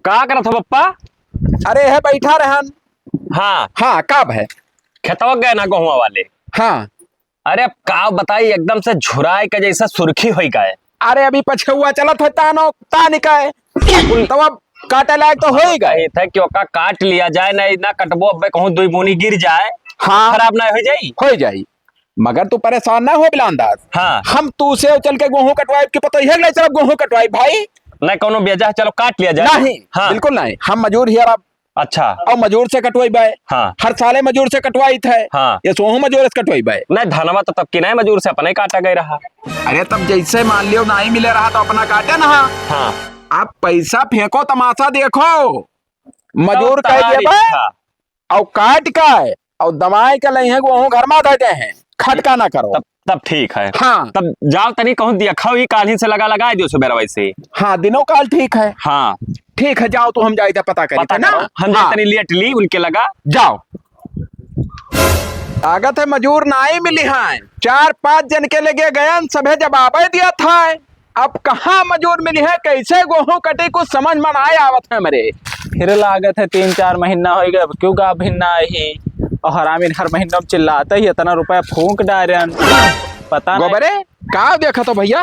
का करत हो पप्पा? अरे है बैठा रहन। हाँ हाँ कब है? खेतवा गए ना गेहुआ वाले। हाँ अरे अब का बताई, एकदम से झुराए के जैसा सुर्खी हो गए। अरे अभी पछुआ चलत है तानो तानिकाए तो अब काटे लायक तो हो ही गए। कही था कि ओका काट लिया जाए, नहीं ना कटबो अब कहूँ दुई बोनी गिर जाए, हाँ खराब ना हो जाई। हो जाई, मगर तू परेशान ना हो बिलांदाज। हाँ हम तू से चल के गेहूं कटवाए के पता है चल गेहूं कटवाई भाई। नहीं कोनो बेजा, चलो काट लिया जाए। नहीं हाँ बिल्कुल नहीं, हम मजूर ही अब अच्छा। और मजूर से कटवाई बाय। हाँ हर साले मजूर से कटवाई थे। हाँ ये सोहू मजूर से कटवाई बाय। नहीं धनवा तो तब की नहीं मजूर से अपने काटा गई रहा। अरे तब जैसे मान लियो नहीं मिले रहा तो अपना काटे ना। हाँ आप पैसा फेंको तमाशा देखो, मजूर तो कह तुम्हारी दिए बे, इच्छा। और काट का और दमाई का नहीं है गेहूं घर में देते हैं, खटका ना करो। तब ठीक है। हाँ तब जाओ तनी कहूँ दिया खाओ, ही काल ही से लगा दियो सुबह वैसे। हाँ दिनों काल ठीक है। हाँ ठीक है जाओ, तो हम जाए थे पता करी पता थे ना। करो, हम हाँ, तनी लेट ली उनके लगा। जाओ। लागत है मजूर ना ही मिली है, 4-5 जन के लगे गए, सभे जवाब दिया था। अब कहाँ मजूर मिली है, कैसे गेहूं कटे कुछ समझ में ना आवत है मेरे। फिर लागत है 3-4 महीना हो गया, क्यों गा भिन्ना ही और हरामीन हर महीना में चिल्लाते ही इतना रुपया फूंक डायरन पता नहीं। गोबरे का देखा तो भैया।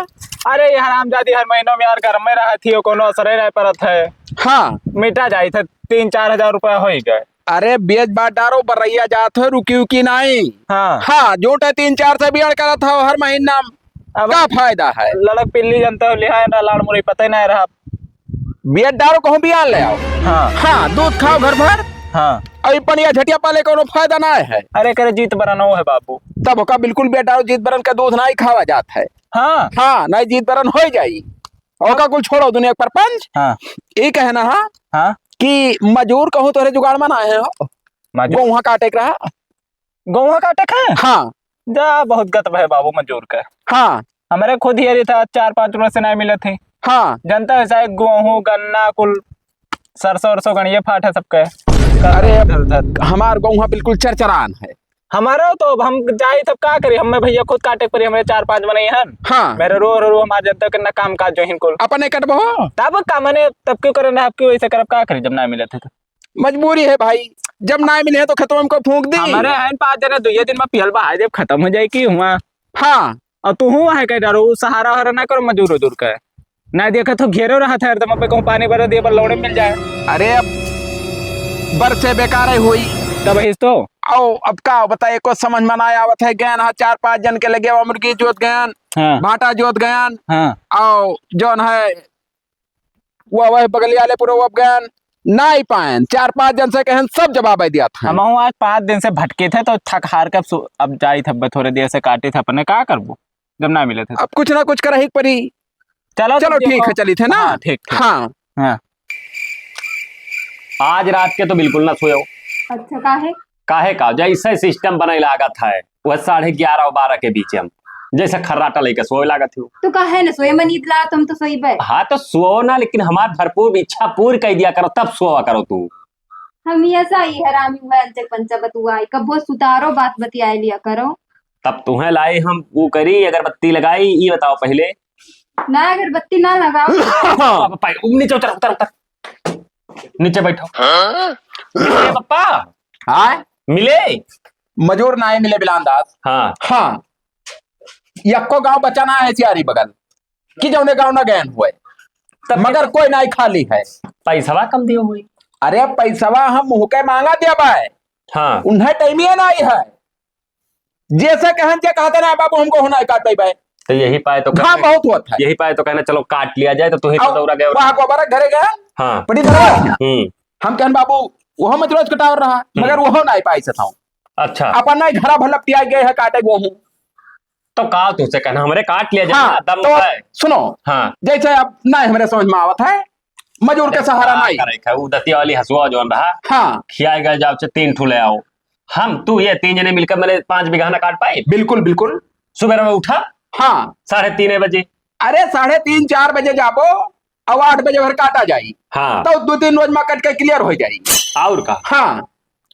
अरे ये हरामजादी हर महीनों में यार घर में रहा थी, कोनो असर नहीं परत है। हाँ मिटा जाई थे 3-4 हजार रुपया हो ही गए। अरे बेच बाट डारो बरैया जात हो, रुकी उकी नहीं। हाँ हाँ जोटे 3-4 से बियाण करा था हर महीना, अब का फायदा है। लड़क पिल्ली जनता हो लिहा ना लाड़ मुरी पता ही नहीं रहा। बेच डारो कहूँ बियाण ले आओ। हाँ हाँ दूध खाओ घर भर, हाँ और पनिया झटिया पाले कोनो फायदा ना है। अरे करे जीत बरानो है बाबू। तब होका बिल्कुल बेटा जीत बरन का दूध नहीं खावा जात है। हाँ हाँ नहीं जीत बरन हो जाई। ओका कुल छोड़ो दुनिया पर पंच। हाँ ये कहना हाँ हाँ कि मजूर कहूँ तोरे जुगाड़ में ना है हो, वो वहाँ काटे के रहा। गेहूं काटे खाए हाँ जा बहुत गत है बाबू मजूर का। हाँ हमारे खुद ही था 4-5 रुपए से नहीं मिले थे। हाँ जनता है शायद गेहूं गन्ना कुल सरसों वरसों गणिये फाट है सबके। अरे हमार गेहूँ बिल्कुल चरचरान है। हमारा तो अब हम जाए तब का करी, हमें भैया खुद काटे पड़ी, हमारे 4-5 बने हन। हाँ मेरे रो हमारे जनता के ना काम काज जो इनको अपने कटबो तब का मने तब क्यों करे ना, आप क्यों ऐसे करब का करी जब ना मिले थे तो। मजबूरी है भाई, जब ना मिले तो खेतों में को फूंक दी। हमारे हैं 5 जने 2 दिन में पियल बहा जब खत्म हो जाए की हुआ। हाँ और तू हुआ है कह डारो सहारा हरा ना करो मजदूर दूर का ना देखा तो घेरो रहा था एकदम पे कहूँ पानी भर दिए पर लौड़े मिल जाए। अरे अब बरसे बेकार हुई तब इस तो आओ अब का बताइए को समझ में ना आवत है। गैन हाँ 4-5 जन के लगे वो मुर्गी जोत गयन, हाँ भाटा जोत गयन, हाँ आओ जौन है वो बगलिया वाले पूरा अब गयन ना ही पाए। 4-5 जन से कहन सब जवाब दिया था। हम आज 5 दिन से भटके थे तो थक हार के अब जाई थे थोड़े देर से काटे थे अपने का करबो जब ना मिले थे। अब कुछ ना कुछ कर ही पड़ी। चलो चलो ठीक है चली थे ना। हाँ, ठीक हाँ हाँ आज रात के तो बिल्कुल ना सोयो। अच्छा काहे का जैसे सिस्टम बने लागत है वह 11:30 और 12 के बीच हम जैसे खर्राटा लेके सोए लागत हो। तो काहे न सोए मनीत ला तुम तो सोई बे। हाँ तो सो ना, लेकिन हमार भरपूर इच्छा पूरी कर दिया करो तब सोआ करो तू। हम ऐसा ही हरामी हुआ अंचक पंचा बतुआई कबो सुतारो बात बतियाए लिया करो। तब तुम्हें लाए हम वो करी अगरबत्ती लगाई, ये बताओ पहले। ना अगरबत्ती ना लगाओ। नीचे उतर उतर उतर, नीचे बैठो। मिले पप्पा हाँ मिले। मजूर ना ही मिले बिलांदाज। हाँ हाँ यक्को गांव बचाना है सियारी बगल कि जौने गांव ना गयन हुए, मगर कोई नहीं खाली है। पैसा कम दियो हुई। अरे पैसवा हम मुँह के मांगा दिया बाय। हाँ उन्हें टाइमिया नहीं है, जैसे कहन जे कहते ना बाबू हमको होना काट पाई बाय। तो यही पाए तो घाम बहुत होता है। यही पाए तो कहना चलो काट लिया जाए, तो तू ही तो दौड़ा गया। वहां गोबर घरे गए हाँ बड़ी धरवा हम कहन बाबू वो मत रोज कटावर रहा, मगर वो नहीं पाई से था। अच्छा अपन नहीं घरा भलपटिया गए है काटे गेहूं। तो का तुझसे कहना हमरे काट लिया जाए हाँ, ना, दम तो है। सुनो हाँ जैसे अब नहीं हमारे समझ में आवत है, मजूर के सहारा नहीं। वो दतिया वाली हसुआ जो रहा हाँ खियाए गए जाओ 3 ठूले आओ, हम तू ये 3 जने मिलकर मैंने 5 बीघा ना काट पाए। बिल्कुल बिल्कुल। सुबह में उठा हाँ 3:30 बजे। अरे 3:30-4 बजे जाबो और 8 बजे भर काटा जाई। हाँ तो 2-3 रोज में कट के क्लियर हो जाई। और का हाँ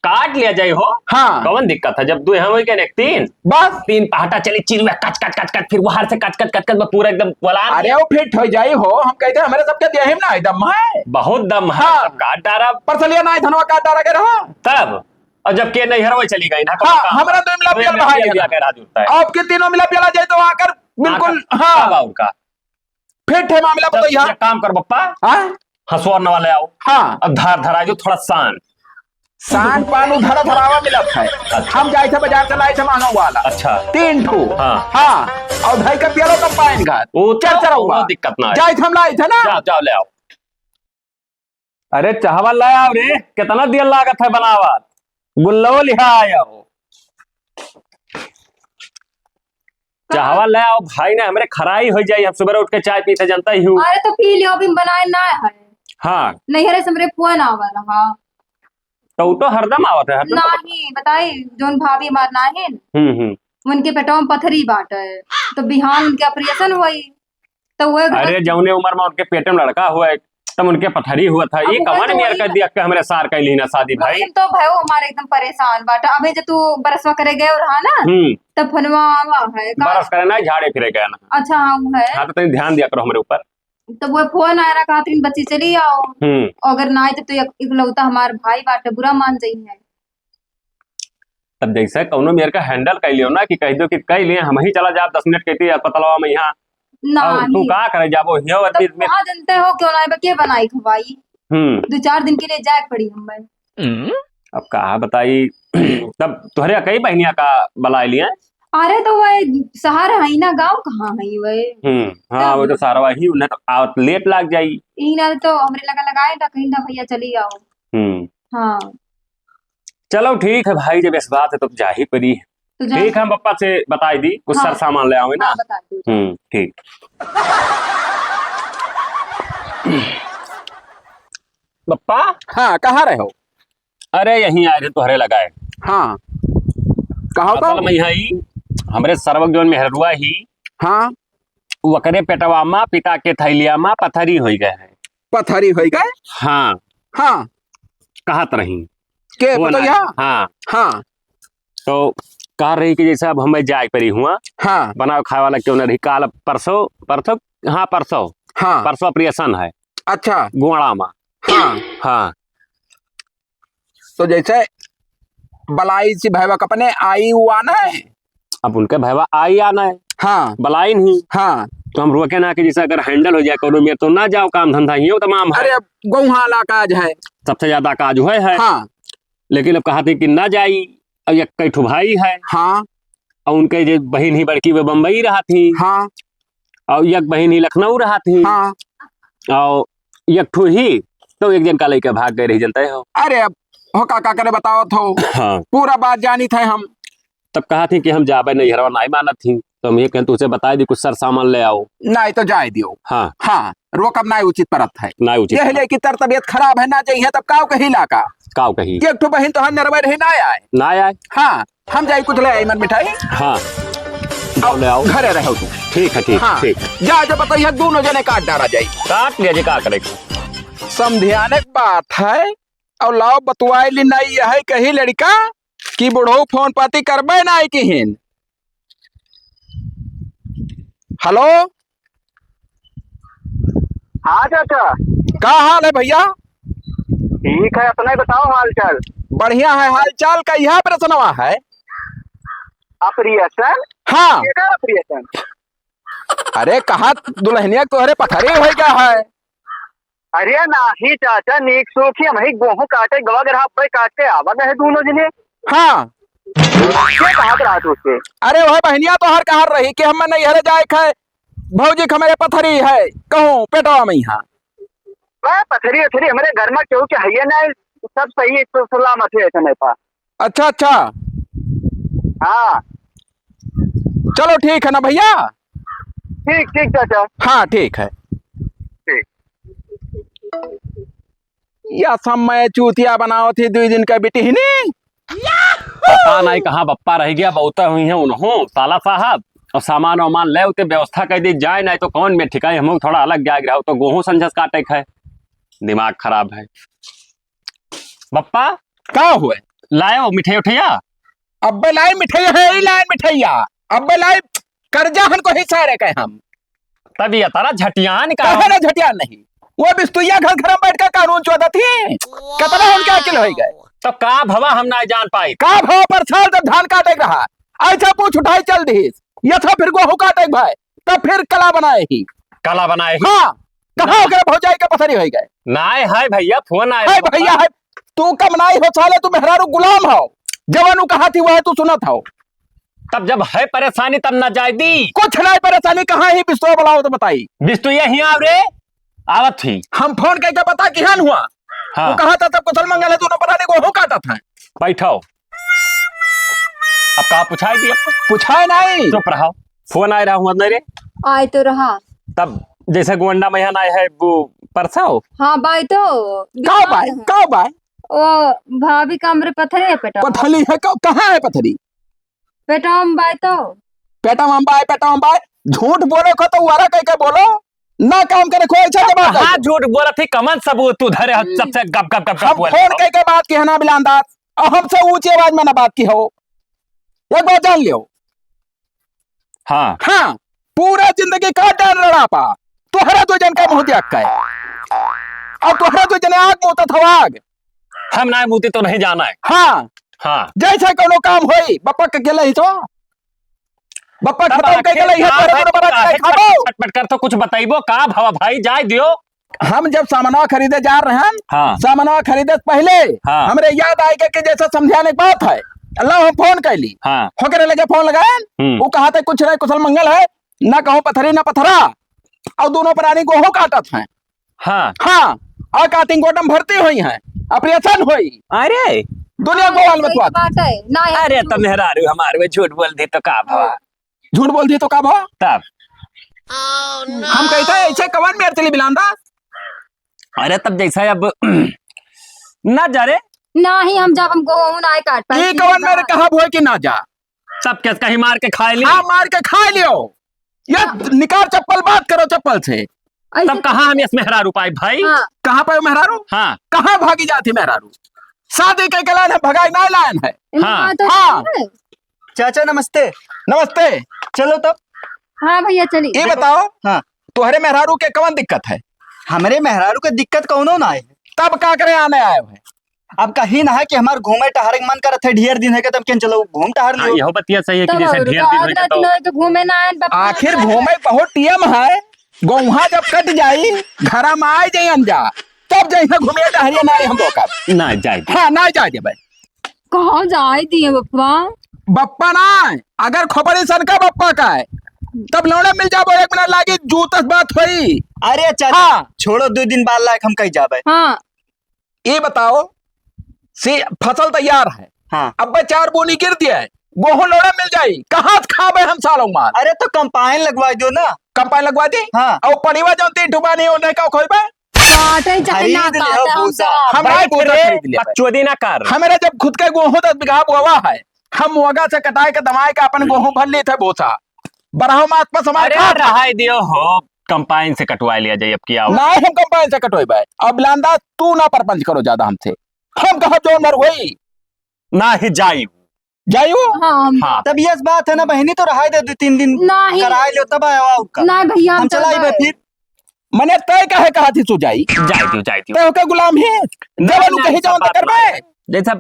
काट लिया जाए हो। हाँ कौन दिक्कत है जब 2 हम के तीन बस 3 पहाटा चली चिरुआ कच कच कच कच फिर बाहर से कच कच कच कच पूरा एकदम बोला। अरे वो फिट हो जाई हो, हम कहते हैं हमारे सबके देह में ना दम है। बहुत दम है। हाँ। काट डारा परसलिया ना धनवा काट डारा के रहा तब और जब के नहीं हरवा चली गई ना हाँ हमारा तो मिला पियल भाई आपके तीनों मिला पियला जाए तो आकर बिल्कुल हाँ उनका फिट है मामला बताइए। एक काम कर पप्पा हाँ हंसुआ न वाले आओ हाँ अब धार धरा जो थोड़ा सान सान पान उधर धरावा मिलत है। हम जाए थे बाजार चलाए थे मांगा वाला। अच्छा 3 ठो हाँ हाँ और भाई का पियलो कंपाइन घर वो चल चला हुआ दिक्कत ना जाए थे हम लाए थे ना। जाओ जाओ ले आओ। अरे चावल लाया आओ रे कितना दिया लागत है बनावत गुल्लो लिहा आया हो। चावल ले आओ भाई ने हमारे खराई हो जाए हम सुबह उठ के चाय पीते जनता ही हूँ। अरे तो पी लियो अभी बनाए ना है हाँ नहीं हरे समरे फोन आवा रहा तो हरदम आवत है हरदम। नहीं बताई जोन भाभी मार ना है उनके पेटों में पथरी बाट है तो बिहान उनके ऑपरेशन हुई तो वो अरे जौने उम्र में उनके पेट में लड़का हुआ तब उनके पथरी हुआ था ये कवन मेयर कर दिया कि हमारे सार का लीना शादी भाई तो भाई वो हमारे एकदम परेशान बाटा अभी जब तू बरसवा करे गए और हाँ ना तब फनवा आवा है बरस करे ना झाड़े फिरे गया ना। अच्छा हाँ वो है हाँ तो तुम ध्यान दिया करो हमारे ऊपर। तो वो फोन आया कहा तीन बच्ची चली आओ अगर ना आए तो इकलौता हमारे भाई बाटे बुरा मान जाई है। तब जैसे कौनो मेयर का हैंडल कर लियो ना कि कह दो कि कह लिए हम ही चला जाब 10 मिनट कहती अस्पतालवा में यहाँ तू का करे जाबो हियो वहाँ जनते हो क्यों ना के बनाई खवाई 2-4 दिन के लिए जाए पड़ी हमें। अब कहा बताई तब तुहरे कई बहनिया का बलाए लिए। अरे तो वह शहर है ना गांव कहाँ है वह हाँ वो तो सारा ही उन्हें तो लेट लग जाई यही ना तो हमरे लगा लगाए था कहीं ना भैया चली आओ। हाँ चलो ठीक है भाई जब इस बात है तो जा ही पड़ी तो ठीक है हम पप्पा से बताई दी कुछ सर सामान ले आओगे ना। ठीक पप्पा हाँ कहाँ रहे हो। अरे यहीं आए थे तुहरे लगाए। हाँ कहा में यही हमरे सर्वक जोन मेहरुआ ही हाँ वकरे पेटवा मा पिता के थैलिया मा पथरी हो गए है। पथरी हो गए हाँ हाँ कहत रही के हाँ हाँ तो कह रही कि जैसे अब हमें जाए परी हुआ हाँ बनाओ खाए वाला क्यों नहीं काल परसों हाँ परसों ऑपरेशन है। अच्छा गुआड़ा में हाँ हाँ तो जैसे बलाई सी भैया कपने आई हुआ ना है अब उनके भैया आई आना है हाँ बलाई नहीं हाँ तो हम रोके ना कि जैसे अगर हैंडल हो जाए कोनो में तो ना जाओ काम धंधा ही तमाम है। अरे गौहाला काज है सबसे ज्यादा काज है हाँ लेकिन अब कहा थी कि ना जाई अब एक कई ठो भाई है हाँ और उनके जो बहन ही बड़की वो बम्बई रहा थी हाँ और एक बहन ही लखनऊ रहा थी हाँ और एक ठो ही तो एक जन का लेके भाग गए रही जनता हो। अरे अब हो काका करे बताओ तो हाँ पूरा बात जानी थे हम तब कहा थी कि हम जाबे नहीं हरवा नहीं मानत थी तो हम ये कहते तुझे बता दी कुछ सर सामान ले आओ नहीं तो जाए दियो। हाँ हाँ रोक अब ना उचित परत है ना उचित यह लेकी तर तबियत खराब है ना चाहिए तब काव कही लाका काव कही एक ठो बहन तो हम नरवा रही ना आए ना आए हाँ हम जाए कुछ ले आई मन मिठाई हाँ ले आओ घरे रहो तू ठीक है ठीक हाँ ठीक जा जो बताइए दोनों जने काट डाला जाए काट लिया जी का करे समझाने की बात है और लाओ बतुआई ली नहीं है कही लड़का कि बुढ़ो फोन पाती करबे ना की हिन। हेलो हाँ चाचा का हाल है भैया। ठीक है अपना ही बताओ हाल चाल। बढ़िया है हाल चाल का यहाँ प्रश्नवा है। ऑपरेशन हाँ ऑपरेशन अरे कहा दुल्हनिया तोहरे पथरी हो गया है। अरे नाही चाचा नीक सोखी हम ही गेहूं काटे गवा ग्राह पे काट के आवा गए दोनों जने। हाँ क्या कहा रहा तू उससे। अरे वह बहनिया तो हर कहा रही कि हम नहीं हरे जाए खाए भौजी हमारे पथरी है कहूँ पेटवा में यहाँ वह पथरी उथरी हमारे घर में क्यों क्या है ना सब सही तो सलामत है समय पर। अच्छा अच्छा हाँ चलो ठीक है ना भैया। ठीक ठीक चाचा हाँ ठीक है। ठीक या समय चूतिया बनाओ थी 2 दिन का बेटी ही नहीं पता नहीं कहाँ बप्पा रह गया बहुत हुई है उन्हों साला साहब और सामान वामान ले उते व्यवस्था कर दी जाए नहीं तो कौन में ठिकाई हम थोड़ा अलग जाए रहा तो गेहूं संझस काटे है दिमाग खराब है। बप्पा का हुए लायो मिठाई उठैया। अब लाई मिठाइया है ही लाइन मिठाइया। अब लाई कर्जा हमको हिस्सा रे कहे हम। तब ये तारा झटियान का कहे ना झटिया नहीं। वो बिस्तुइया घर घर में बैठ कर कानून चौदह थी। कितना उनके अकिल हो गए। तो का भवा हम ना जान पाई। का भाव पर साल जब धान काटे रहा ऐसा पूछ उठाई चल दी ये था फिर गेहूं काटे भाई तब फिर कला बनाए ही। कला बनाए। हाँ कहाँ हो गए भौजाई का पथरी हो गए। नाय है भैया फोन आए। है भैया है तू कमनाई हो साले तू मेहरारू गुलाम हो जवानू कहा थी वह तू सुनत हो। तब जब है परेशानी तब ना जाए दी। कुछ नहीं परेशानी कहाँ ही बिस्तुआ बुलाओ तो बताई। बिस्तु यही आव रे आवत थी। हम फोन करके बता कि हान हुआ। हाँ। वो कहा था तब कुशल मंगल है तूने पता नहीं गेहूं काटा था। बैठो अब कहा पूछाई दिया। पूछा नहीं चुप रहो फोन आ रहा हूँ अंदर रे। आए तो रहा। तब जैसे गोंडा मैहन आए है वो परसाओ। हाँ बाई तो का बाय ओ भाभी कमरे पत्थर है पेटा पथली है कहाँ है पथरी। पेटा बाई तो पेटा हम बाय झूठ बोलो को तो वारा कह के बोलो ना काम करे कोई अच्छा जवाब। हाँ झूठ बोला थी कमन सबूत तू धरे सबसे गप गप गप हम बोल। फोन कह के बात की है ना बिलांदाज और हमसे ऊंची आवाज में ना बात की हो एक बार जान लियो। हाँ हाँ पूरा जिंदगी का डर लड़ा पा तुहरा तो जन का मुंह दिया है और तुहरा तो जने आग मोता था आग। हम ना मुती तो नहीं जाना है। हाँ हाँ जैसे कोनो काम होई बप्पा के गेले ही तो बप्पा खत्म के गेले है तोरे को बड़ा खाबो। छटपट कर तो कुछ बताइबो का भवा भाई जाए दियो। हम जब सामानवा खरीदे जा रहे हैं हाँ सामानवा खरीदे से पहले हाँ। हमरे याद आए कि जैसा समझाने की बात है अल्लाह हम फोन कैली हाँ होकर लगे फोन लगाए वो कहा था कुछ नहीं कुशल मंगल है ना कहूँ पथरी ना पथरा और दोनों प्राणी गेहूं काटत हैं। हाँ हाँ और काटिंग गोटम भर्ती हुई है ऑपरेशन हुई अरे दुनिया को वाल मतवा बात है ना अरे तब मेहरारू हमारे में झूठ बोल दी तो का भवा। झूठ बोल दी तो का भाव तब हम कहते हैं ऐसे कवन में चली बिलांदा। अरे तब जैसा अब ना जा रे ना ही हम जब हम गेहूं ना काट पाए ये कवन मेरे कहा भोय कि ना जा सब के कहीं मार के खा ली। हाँ मार के खा लियो ये निकाल चप्पल बात करो चप्पल से। तब कहाँ हम इस मेहरारू पाए भाई। हाँ। कहाँ पे मेहरारू हाँ कहाँ भागी जाती मेहरारू शादी के लाइन है भगाई ना लाइन है। हाँ। तो हाँ। चाचा नमस्ते। नमस्ते चलो तब हाँ भैया चलिए ये बताओ हाँ तुम्हारे मेहरारू के कवन दिक्कत है। हमारे मेहरारू के दिक्कत कौनो ना है। तब का करे आने आए हुए अब कहीं ना है कि हमार घूमे टहरे के मन करत है ढेर दिन है के तब केन चलो घूम टहर लियो। यह बतिया सही है कि जैसे ढेर दिन हो गए तो घूमे ना आए बाप। आखिर घूमे बहुत टीएम है गोहा जब कट जाई घर में आए जाई अंजा तब जैसे घूमे टहरिए ना हम लोग ना जाए दे। हाँ ना जाए भाई कहाँ जाए दिए बप्पा बप्पा ना अगर खोपड़ी सन का बप्पा का है तब लौड़े मिल जाबो 1 मिनट लागी जूतस बात हुई। अरे चाचा हाँ। छोड़ो 2 दिन बाद लायक हम कहीं जाबे। हाँ ये बताओ सी फसल तैयार है हाँ। अब 4 बोनी गिर दिया है गेहूं लौड़ा मिल जाई कहाँ से खाबे हम सालों मार। अरे तो कंपाइन लगवा दो ना। कंपाइन लगवा दी हाँ। और पड़ीवा जो 3 ठुबा नहीं होने का खोइबे काटे चाहे ना खरीद लियो काटे हम भूसा। सब। हम नहीं पूरा खरीद लिया बकचोदी ना कर। हमारे जब खुद के गेहूं 10 बीघा हुआ है हम मुआगा से कटाई के दमाए के अपन गेहूं भर लिए थे बोसा बराहो मात पर समाज अरे रहाई दियो हो कंपाइन से कटवा लिया जाए अब क्या ना हम कंपाइन से कटोइबे अब लांदा तू ना परपंच करो ज्यादा हमसे हम कहा जो मर वही ना ही जाई जाइयो। हाँ हाँ तब ये बात है ना बहनी तो रहा दे 2-3 दिन नहीं कराए लो तब आया का ना भैया हम चलाइबे फिर। मने तय कहे कहा थी तू जाई जाए दियो तय के गुलाम है जवान कहीं जवान करबे जैसा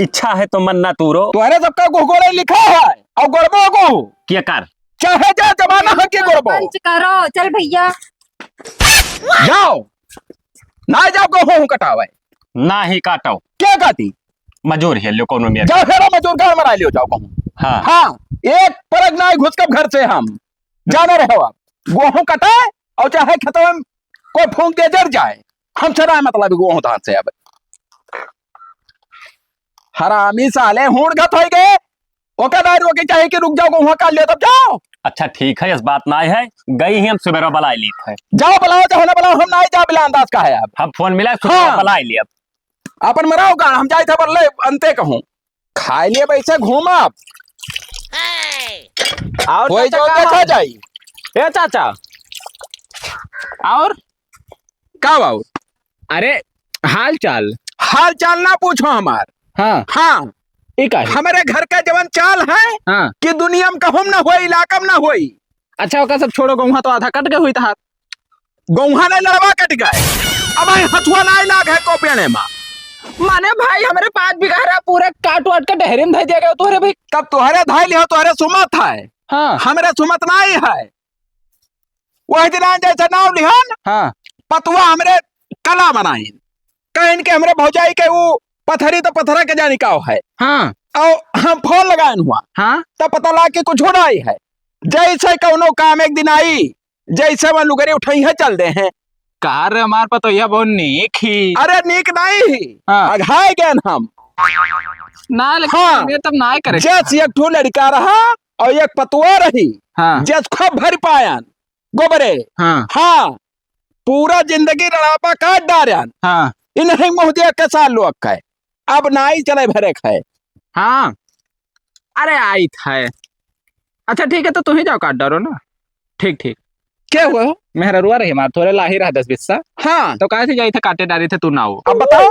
इच्छा है तो मन ना तूरो तुम्हारे सबका गोगोड़े लिखा है और गड़बो को क्या कर चाहे जा जमाना है कि गड़बो पंच करो चल भैया जाओ ना जाओ गेहूं कटावे ना ही काटो क्या कहती मजूर है लो कोनो मेरे। जाओ फेरा मजूर घर में लियो जाओ कहूं। हाँ हाँ एक परग ना घुस कर घर से हम जाना रहे हो आप गेहूं कटाए और चाहे खेतों में कोई फूंक के जर जाए हम चराए मतलब गेहूं धान से अब हरामी साले हूण घत हो गए ओके दार रोके चाहे कि रुक जाओ गेहूं काट लियो तब जाओ। अच्छा ठीक है इस बात ना है गई ही हम सुबह बुला ली थे। जाओ बुलाओ चाहे ना बुलाओ हम ना जा बिला अंदाज का है अब हम फोन मिला सुबह हाँ। बुला लिया। अपन मराओ गान हम जाए थे बल्ले अंते कहूं खाए लिए वैसे घूम आप और कोई जो चाचा देखा जाई ए चाचा और का बाबू अरे हाल चाल हाल चाल ना पूछो हमार हाँ हाँ एक है। हमारे घर का जवन चाल है हाँ कि दुनिया में कहूँ ना होई, इलाका में ना होई। अच्छा ओका सब छोड़ो, गौहा तो आधा कट गए हुई था। गौहा ने लड़वा कट गए, अब हथुआ ना लाग है कोपियाने में। माने भाई हमारे 5 बीघा रहा पूरा काट वाट का डहरे में धै दिया गया तोहरे भाई। तब तुहरे धाई लिया, तुहरे सुमत है, हाँ हमरे सुमत नहीं है। वही दिन जैसे नाम लिहन हाँ पतुआ हमरे कला बनाई, कहन के हमरे भौजाई के वो पथरी तो पथरा के जानी का है। हाँ और हम फोन लगाए हुआ हाँ तब पता लगा कि कुछ होना ही है। जैसे कौनो काम एक दिन आई, जैसे मैं लुगरी उठाई है चल दे हैं। कार हमार पर तो यह बहुत नेक ही। अरे नीक नहीं, हाँ। अघाए गए हम। ना लेकिन हाँ। मैं तब ना करे। जस एक ठो लड़का रहा और एक पतुआ रही, हाँ जस खूब भर पायन गोबरे। हाँ हाँ पूरा जिंदगी रड़ापा काट डारन, हाँ इन्हें मुँह दिया के साल लोग खाए, अब नाई चले भरे खाए। हाँ अरे आई था। अच्छा ठीक है तो तुम ही जाओ काट डालो ना। ठीक ठीक क्या हुआ? मेहरुआ रही मार थोड़े लाही रहा 10-20 सा। हाँ तो कहे थे जाई थे काटे डारी थे तू ना हो। अब बताओ,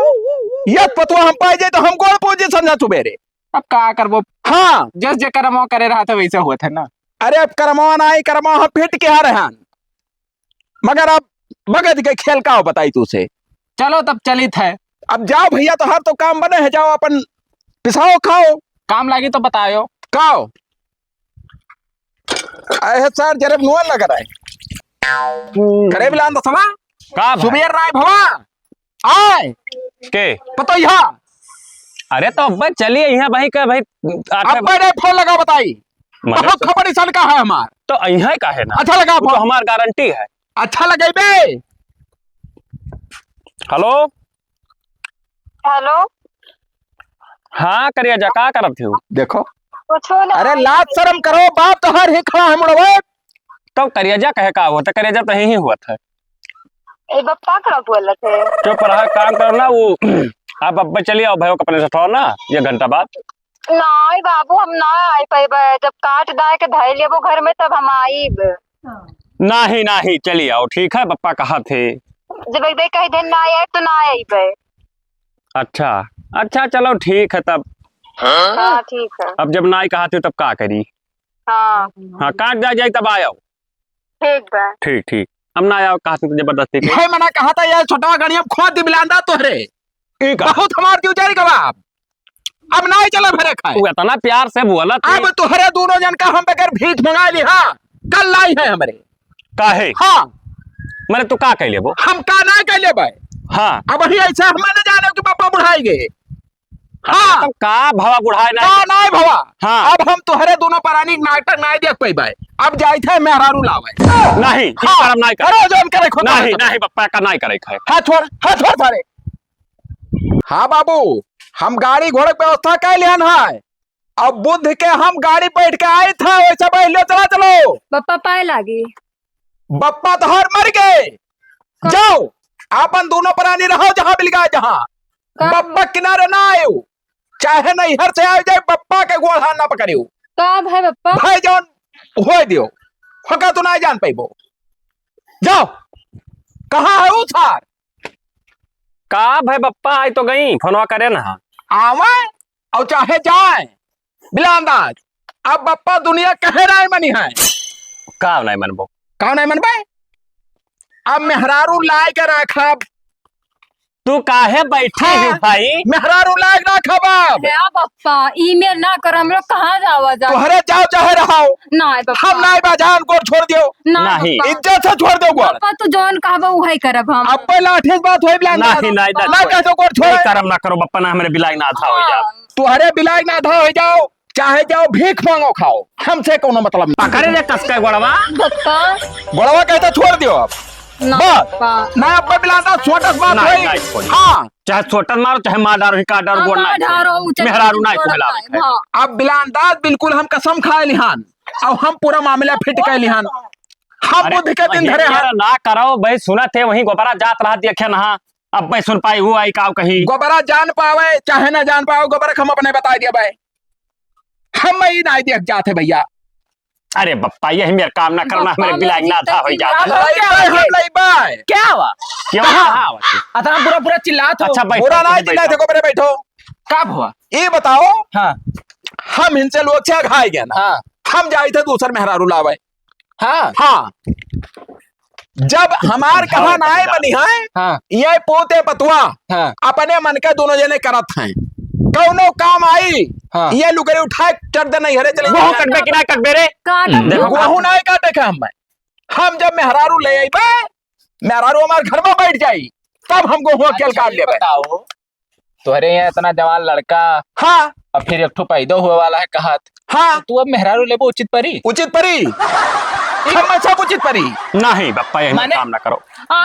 ये पतुआ हम पाए जाए तो हम कौन पूछे समझा सुबेरे। अब का करबो, हाँ जस जे करमो करे रहा था वैसे हुआ था ना। अरे अब करमवा नहीं करमवा हम फिट के आ रहे, मगर अब बगद के खेल का हो बताई तू से। चलो तब चली थे। अब जाओ भैया, तो हर तो काम बने है, जाओ अपन पिसाओ खाओ। काम लागी तो बतायो। खाओ अरे सर जरे नुआ लग रहा है करे बिलान तो सवा का भाई? सुबेर राय भवा आए के पतो यहाँ। अरे तो अब चलिए यहाँ भाई का भाई अब मैंने फोन लगा बताई, बहुत खबर इस का है हमार। तो यहाँ का है ना, अच्छा लगा तो फोन, हमार गारंटी है। अच्छा लगे बे। हेलो हेलो हाँ करिया जा, का करत थे? देखो कुछ ना। अरे लाज शर्म करो, बाप तो हर ही खड़ा है मुड़वे। तो करिया कहे का हुआ था, करिया तो यही हुआ था। ए बप्पा करा बोल थे। चुप रहा, काम करो ना वो। आप अब चलिए आओ भाई अपने से ठहरो ना 1 घंटा बाद। नहीं बाबू हम ना आई पाइबे, जब काट दाए के धैल लेबो घर में तब हम आईब। नहीं नहीं चलिए आओ, ठीक है पप्पा कहा थे। जब एक दे कही दिन ना आए तो ना आईबे। अच्छा अच्छा चलो ठीक है तब। हाँ ठीक है। अब जब नाई कहा थे तब का करी। हाँ हाँ काट जाए तब आयो। ठीक बा। ठीक ठीक, अब ना आओ कहा थे जबरदस्ती के। ये मना कहा था यार, छोटा गणिया खोद दी बिलांदा तोहरे बहुत हमार क्यों जारी गवाब। अब नहीं चला भरे खाए, तू इतना प्यार से बोला था। अब तुहरे दोनों जन का हम बगैर भीख मंगा ली। हाँ कल लाई है हमरे काहे हाँ, मैंने तू का कह ले वो। हम का ना कह ले भाई। हाँ अब ही ऐसा हम न जाने कि पापा बुढ़ाई गए। हाँ तो का भवा बुढ़ाए ना। ना नहीं भवा। हाँ। अब हम तुहरे दोनों परानी नाटक नहीं देख पाई भाई, अब जाए थे मेहरारू लावे। नहीं इस हाँ, बार हम नहीं करो जोन करे खुद नहीं नहीं पप्पा का नहीं करे खाए। हाथ छोड़ सारे। हाँ बाबू, हम गाड़ी घोड़े की व्यवस्था कर लिया है। अब बुद्ध के हम गाड़ी बैठ के आए थे, वैसे बैठ चला चलो। पप्पा पाए लागी। बप्पा तो हर मर गए, जाओ अपन दोनों प्राणी रहो जहां मिल गए जहां। बप्पा किनारे ना आयो, चाहे नैहर से आए जाए, बप्पा के गोड़ ना पकड़ियो। का भाई पप्पा? भाई जौन हो दियो होगा तो नहीं जान पाइबो। जाओ कहाँ है वो सार का भाई बप्पा आई तो गई फोनवा करे ना। आवे और चाहे जाए बिलांदाज। अब बप्पा दुनिया कहे राय मनी है, का नहीं मनबो। कौन नहीं मन भाई। अब मेहरारू लाए के रखा, तू काहे बैठे है भाई। मेहरारू लाए के रखा बाप। अरे पप्पा ईमेल ना कर, हम लोग कहाँ जावा जा। तुहरे जाओ चाहे रहो, ना पप्पा हम नहीं बाजान को छोड़ दियो, नहीं। पप्पा। इज्जत से छोड़ दो गोड़। पप्पा तू जौन कहबो वही करब हम। अब पे लाठी से बात होई बिलांदाज। नहीं नहीं ना कह दो गोड़ छोड़। करम ना करो बप्पा ना हमारे बिलाई ना था हो जा। तुहरे बिलाय ना था हो जाओ, चाहे जाओ भीख मांगो खाओ, हमसे कोनो मतलब नहीं। पकड़े रे कसके गोड़वा। पप्पा गोड़वा कहता छोड़ दियो अब ना बस। पप्पा। ना अब पे बिलांदा छोटा सी बात नहीं, नहीं, होई। छोड़ी। हाँ चाहे छोटन मारो चाहे मार डारो का डर गोड़ ना मेहरारू ना को मिलावे। हाँ अब बिलांदाज बिल्कुल हम कसम खाए लिहान, अब हम पूरा मामला फिट कर लिहान। हम बुद्ध के दिन धरे हैं। ना करो भाई, सुना थे वहीं गोबरा जात रहा देखे ना। अब मैं सुन पाई वो आई का कहीं। गोबरा जान पावे चाहे ना जान पाओ, गोबरा हम अपने बता दिया भाई, हम ही नहीं देख जाते भैया। अरे बप्पा यही मेरा काम ना करना बप्पा मेरे बिलाग ना था हो मेरी जाता क्या हुआ क्यों अतना पूरा पूरा चिल्लात हो अच्छा बैठो बुरा ना बैठो। चिल्लाए थे गोबरे बैठो। कब हुआ ये बताओ हाँ हम इनसे लोग क्या खाए गए ना हाँ हम जाए थे दूसर मेहरारू लावे। हाँ हाँ जब हमार कहा नाय बनी है हाँ ये पोते पतुआ हाँ अपने मन के दोनों जने करत हैं कौनो काम आई हाँ। ये लुगरे उठाए चढ़ दे नहीं हरे चले वो कटबे कि ना कटबे रे देखो गहू नहीं काटे के हम जब मेहरारू ले आई मेहरारू हमारे घर में बैठ जाई तब हम गेहूं अकेल काट ले बताओ तुम्हारे यहाँ इतना जवान लड़का हाँ और फिर एक ठो पैदा हुए वाला है कहत हाँ तू अब मेहरारू लेबो उचित परी उचित परी हम सब उचित परी नहीं बप्पा यही माने? काम ना करो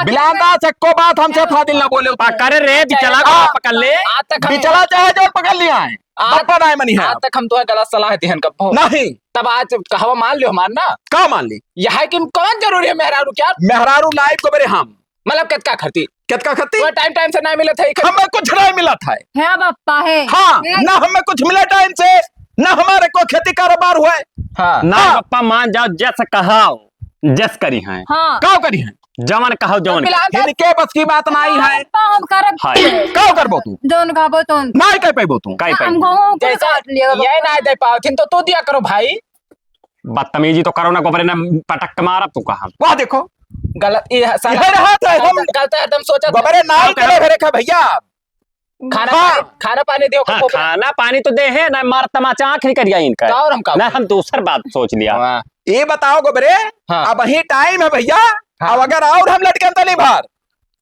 बिलांदा चक्को बात हमसे फादिल ना बोले करे रे बिचला को पकड़ ले आज तक हम बिचला चाहे जो पकड़ लिया है बप्पा नहीं मनी है आज तक हम तुम्हें गलत सलाह दी कब नहीं तब आज कहवा मान लियो हमार ना का मान ली यह है कि कौन जरूरी है मेहरारू क्या मेहरारू लाइफ को मेरे हम मतलब कितना खर्ची कितना खत्ती तुम्हें टाइम टाइम से नहीं मिला था हमें कुछ नहीं मिला था है बप्पा है हाँ ना हमें कुछ मिला टाइम से ना हमारे को खेती कारोबार हुआ हाँ ना हाँ। बप्पा मान जाओ जैसे कहाओ जस करी हैं हाँ का करी है जवन कहो जवन इनके बस की बात नहीं है बप्पा हम करब हाय का करबो तू जोन खाबो तो नहीं कह पाइबो तू काई हम पे गेहूं को जैसा काट लिया ये ना दे पाओ तो दिया करो भाई बदतमीजी तो करो ना गोबरे ने पटक के मारा तू कहा वहाँ देखो गलत ये यह रहा था हम गलत है एकदम सोचा गोबरे नाई करे घरे का भैया खाना हाँ। खाना पानी दियो हाँ, को खाना पानी तो दे है ना मार तमाचा आंख नहीं करिया इनका का और हम का ना हम दूसर बात सोच लिया हाँ। ये बताओ गोबरे हाँ। अब वही टाइम है भैया हाँ। अब अगर और हम लटके तली भार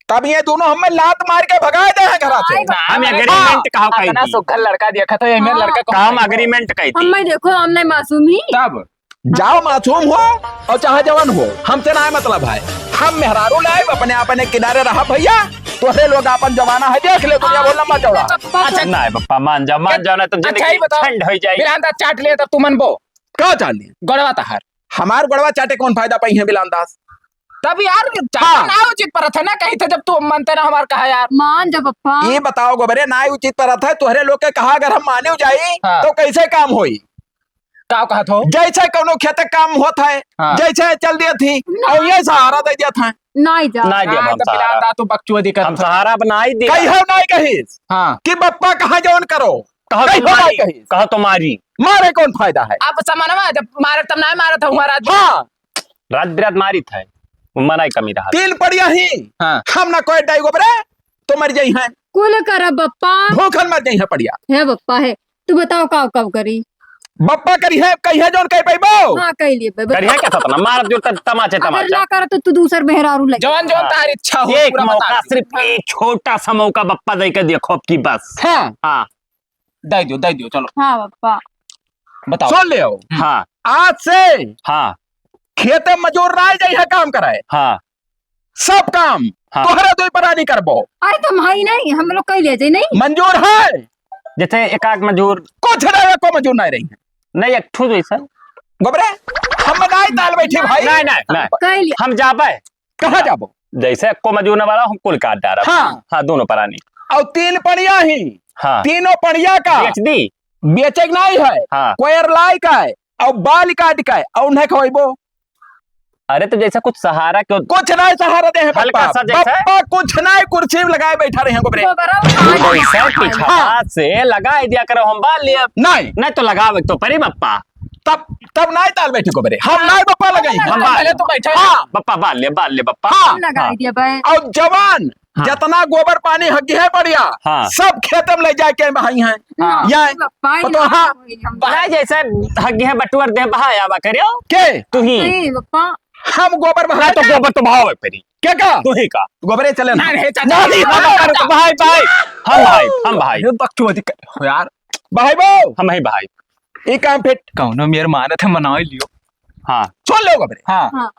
तब ये दोनों हमें लात मार के भगाए दे हैं घर से हम एग्रीमेंट कहो कही इतना थी सुघर लड़का देखा था ये मेरा हाँ। लड़का काम एग्रीमेंट कही थी हम देखो हमने मासूम ही तब जाओ मासूम हो और चाहे जवान हो हमसे ना मतलब है हम मेहरारू लाए अपने अपने किनारे रहा भैया तोहरे लोग अपन जमाना है देख ले दुनिया बहुत लंबा चौड़ा अच्छा ना बप्पा मान जाओ ना तो अच्छा ही जिंदगी बताओ ठंड हो जाएगी बिलांदा चाट ले तब तू मनबो क्या चाहिए गड़वा तहार हमार गोड़वा चाटे कौन फायदा पाई है बिलांदास तब यार चाट हाँ। ना उचित पर था ना कहीं था जब तू मनते ना हमार कहा यार मान जा बप्पा ये बताओ गोबरे ना उचित पर था तोहरे लोग के कहा अगर हम माने जाई हाँ। तो कैसे काम होई का कहा थो जैसे कोनो खेत काम होता है हाँ। जैसे चल दिया थी और ये सहारा दे दिया था नहीं जा ना दिया हम सहारा बिलांदा तू बकचोदी कर हम सहारा बना ही दिया कही हो नहीं कहीस हाँ कि बप्पा कहा जौन करो कहो कहीं हो नहीं कहीं। कहो तुम्हारी मारे कौन फायदा है अब समानवा जब मारे तब ना मारा था हमारा हाँ रात बिरात मारी था वो मनाई कमी रहा तीन पड़िया ही हाँ। हम ना कोई डाई गोबरे तो मर जाई हैं कुल कर बप्पा भूखन मर जाई है पड़िया है बप्पा है तू बताओ कब कब करी बप्पा करी है कही है जौन कह पाइबो हाँ कह लिए करिया क्या था ना मार जो तमाचे अगर तमाचा ना कर तो तू दूसर मेहरारू लगे जवान जवान तार इच्छा हो एक पूरा बता मौका दे। सिर्फ एक छोटा सा मौका बप्पा दे के देखो अब की बस हाँ हाँ दे दियो चलो हाँ बप्पा बताओ सुन लियो हाँ आज से हाँ खेते मजूर ना जाई है काम कराए हाँ सब काम हाँ। तोहरे दो पर नहीं करबो अरे तुम भाई नहीं हम लोग कहीं ले जाए नहीं मंजूर है जैसे एकाक मजूर कुछ नहीं को मजूर नहीं रही है नहीं एक ठू जैसा गोबरे हम नहीं ताल बैठे भाई नहीं नहीं नहीं कह लिए हम जाबे कहाँ जाबो जैसे को मजूर वाला हम कुल काट डाल हाँ। हाँ दोनों परानी और तीन पड़िया ही हाँ तीनों पड़िया का बेच दी बेचे नहीं है हाँ कोयर लाई का है और बाल काट का है और उन्हें खवाइबो अरे तो जैसा कुछ सहारा क्यों कुछ नहीं सहारा दे हल्का सा जैसा है? पप्पा कुछ नहीं कुर्सी में लगाए बैठा रहे हैं गोबरे तो बराबर कहाँ जैसा जाए? पिछड़ा से लगा दिया करो हम बाल लिया नहीं नहीं तो लगावे तो परी बप्पा तब नहीं ताल बैठे गोबरे हम नहीं बप्पा लगाई हम पहले तो बैठा हाँ बप्पा बाल ले बप्पा हाँ लगा दिया भाई और जवान हाँ। जितना गोबर पानी हगी है बढ़िया हाँ। सब खेत में ले जाके बहाई हैं हाँ। या बप्पा ही तो ना हाँ। होई हम बहा जैसे हगे है बटुअर दे बहाया बा करियो के तू ही नहीं बप्पा हम गोबर ना बहाए तो गोबर तो भाव है परी क्या का तू ही का गोबरे चले ना नहीं चाचा नहीं, तो भाई हम भाई बकचोदी कर यार भाई बो हम ही भाई ये काम फिट कौनो मेर माने थे मना ही लियो हाँ सुन लो गोबरे हाँ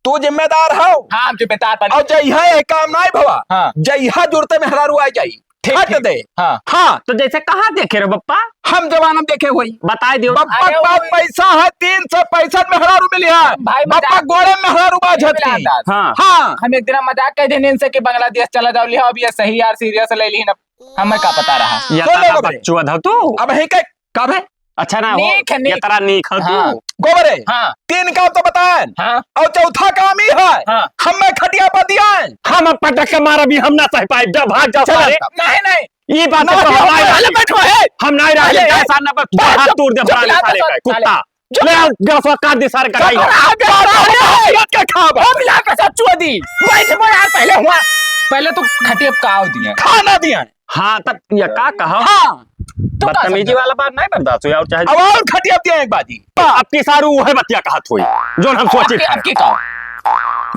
तू जिम्मेदार हो हाँ हम जिम्मेदार बन और जइहा ये काम नहीं भवा हाँ जइहा जुड़ते मेहरारू आ जाई ठीक, हट ठीक। दे हाँ हाँ तो जैसे कहाँ देखे रे बप्पा हम जवान हम देखे हुई बता दियो बप्पा अरे के पास पैसा है 365 मेहरारू मिली है भाई बप्पा मजाक- गोड़े में मेहरारू बाझती बिलांदाज। हाँ हाँ हम एक दिन मजाक कह देने इनसे कि बांग्लादेश चला जाओ लिया अब ये सही यार सीरियस ले ली ना हमें का पता रहा या बोलो ताता गोबरे। बच्चुआ था तू अब है के कब है अच्छा ना हो नीक है, ये नीक। तरह नीक हो तू। हाँ। गोबरे हाँ 3 काम तो बताए हाँ और चौथा काम ही है हाँ। हमें खटिया पर दिया है। हम अब पटक के मारा भी हम ना सह पाए जब भाग जाओ सारे। नहीं नहीं ये बात नहीं, तो हम हमारे पहले बैठो है। हम नहीं रह अरे, ऐसा ना बस चुप, हाथ चुप, तोड़ दे चुप, फलाने चुप, साले चुप, का चुप, कुत्ता चुप। ले गरफा काट दे सारे कटाई क्या खाब दी बैठ वो यार पहले हुआ पहले तो खटिया काव दिया खाना दिया है। हाँ तब ये का कहा हाँ बदतमीजी वाला बात नहीं बर्दाश्त हुआ और चाहे अब और खटिया दिया है एक बाजी अब की सारू है बतिया कहत हुई जो हम सोची थे आपकी काव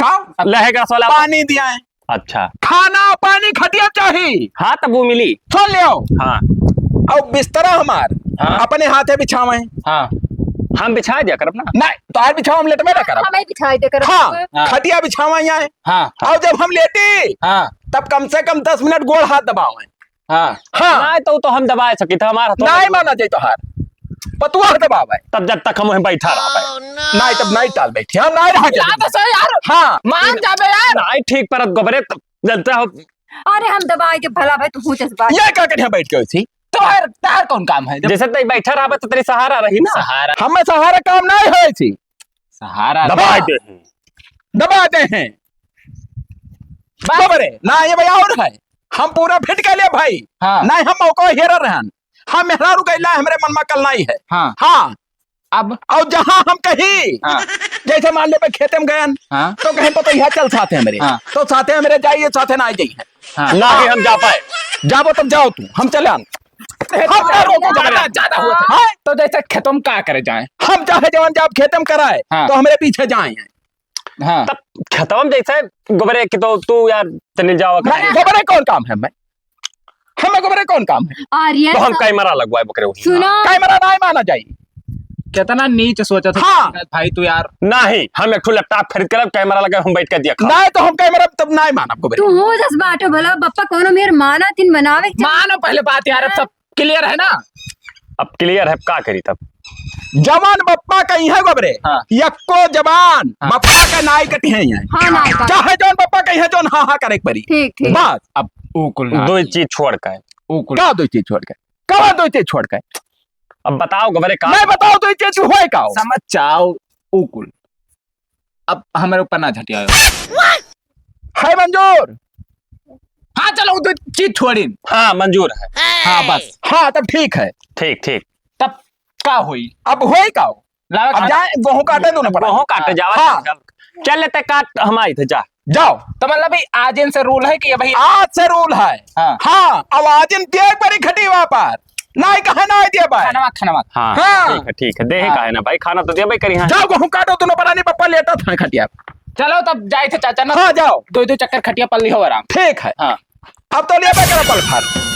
खाओ लहेगा सोला पानी दिया है अच्छा खाना पानी खटिया चाहिए हाँ तब वो मिली सुन लियो हाँ और बिस्तरा हमार हाँ। अपने हाथे बिछावे हाँ हम बिछा दिया करब ना नहीं तो आज बिछाओ हम लेट में ना करब हमें दिखाई दे कर हाँ हाँ। खटिया बिछावा यहाँ है हाँ और जब हम लेटे हाँ तब कम से कम 10 मिनट गोड़ हाथ दबावे हाँ हाँ नहीं तो हम दबाए सकी था हमारा तो नहीं माना चाहिए तो हार पतुआ दबावे तब जब तक हम वहीं बैठा रहा नहीं तब नहीं टाल बैठी हम नहीं रहा यार तो सही यार हाँ मान जाबे यार नहीं ठीक पर गोबरे जनता हो अरे हम दबाए के भला भाई तू पूछ बात ये क्या करिया बैठ के उसी तो यार तार कौन काम है जब जैसे तई बैठा रहा तो तेरी सहारा रही ना सहारा हमें सहारा काम नहीं है इसी सहारा दबा दे दबाते हैं बबरे ना ये भाई और है हम पूरा फिट के लिए भाई हाँ नहीं हम मौका हेरा रहन हम मेहरारू गैला हमरे मन में कल नहीं है हाँ हाँ अब और जहाँ हम कहीं हाँ जैसे मान लो खेते में गए हाँ तो कहीं पता यह चल साथे मेरे हाँ। तो साथे मेरे जाइए साथे ना जाइए हाँ ना ही हम जा पाए जाओ तब जाओ तू हम चले आन हम ना रोको ज्यादा ज्यादा हुआ था हाँ? तो जैसे खेतों में क्या करे जाए हम चाहे जवान जब खेते में कराए हाँ। तो हमारे पीछे जाए हाँ तब खतम जैसे गोबरे की तो तू यार चले जाओ गोबरे कौन काम है हमें गोबरे कौन काम है आर्यन तो हम कैमरा लगवाए बकरे हुई सुनो कैमरा नहीं माना चाहिए कितना नीच सोचा था हाँ। भाई तू यार नहीं हम एक ठो लैपटॉप खरीद कर कैमरा लगा हम बैठ के दिया नहीं तो हम कैमरा तब नहीं माना गोबरे तू हो जस बाटो भला बप्पा कोनो मेर माना तीन बनावे के मानो पहले बात यार अब सब क्लियर है ना अब क्लियर है का करी तब जवान बप्पा कहीं है गोबरे हाँ। यक्को जवान हाँ। बप्पा का नाई कटी है यहाँ हाँ ना का चाहे जौन बप्पा कहीं है जौन हाँ हाँ करे परी ठीक ठीक बस अब उकुल दो चीज छोड़ कर उकुल क्या दो चीज छोड़ के कहा दो चीज छोड़ के अब बताओ गोबरे का मैं बताओ दो चीज हुए का समझ चाओ उकुल अब हमारे ऊपर ना झटियाओ है मंजूर हाँ चलो वो तो चीज छोड़ी हाँ मंजूर है हाँ बस हाँ तब ठीक है ठीक ठीक तब का हुई अब हुए का लावा अब खा- जाए गेहूं काटे दोनों पर बहु काटे जावा हाँ। चल लेते काट हम आए थे जा जाओ तो मतलब भाई आज इनसे रूल है कि ये भाई आज से रूल है हाँ। हाँ अब आज इन एक बारी खटी वहां पर नहीं कहा ना दिया भाई खाना खाना हाँ हाँ। ठीक है देहे हाँ। का है ना भाई खाना तो दे भाई करी हाँ जाओ गेहूं काटो दोनों पर पप्पा लेटा था खटिया चलो तब जाए थे चाचा ना हाँ जाओ दो चक्कर खटिया पल्ली हो आराम ठीक है हाँ अब तो ले कर पल भर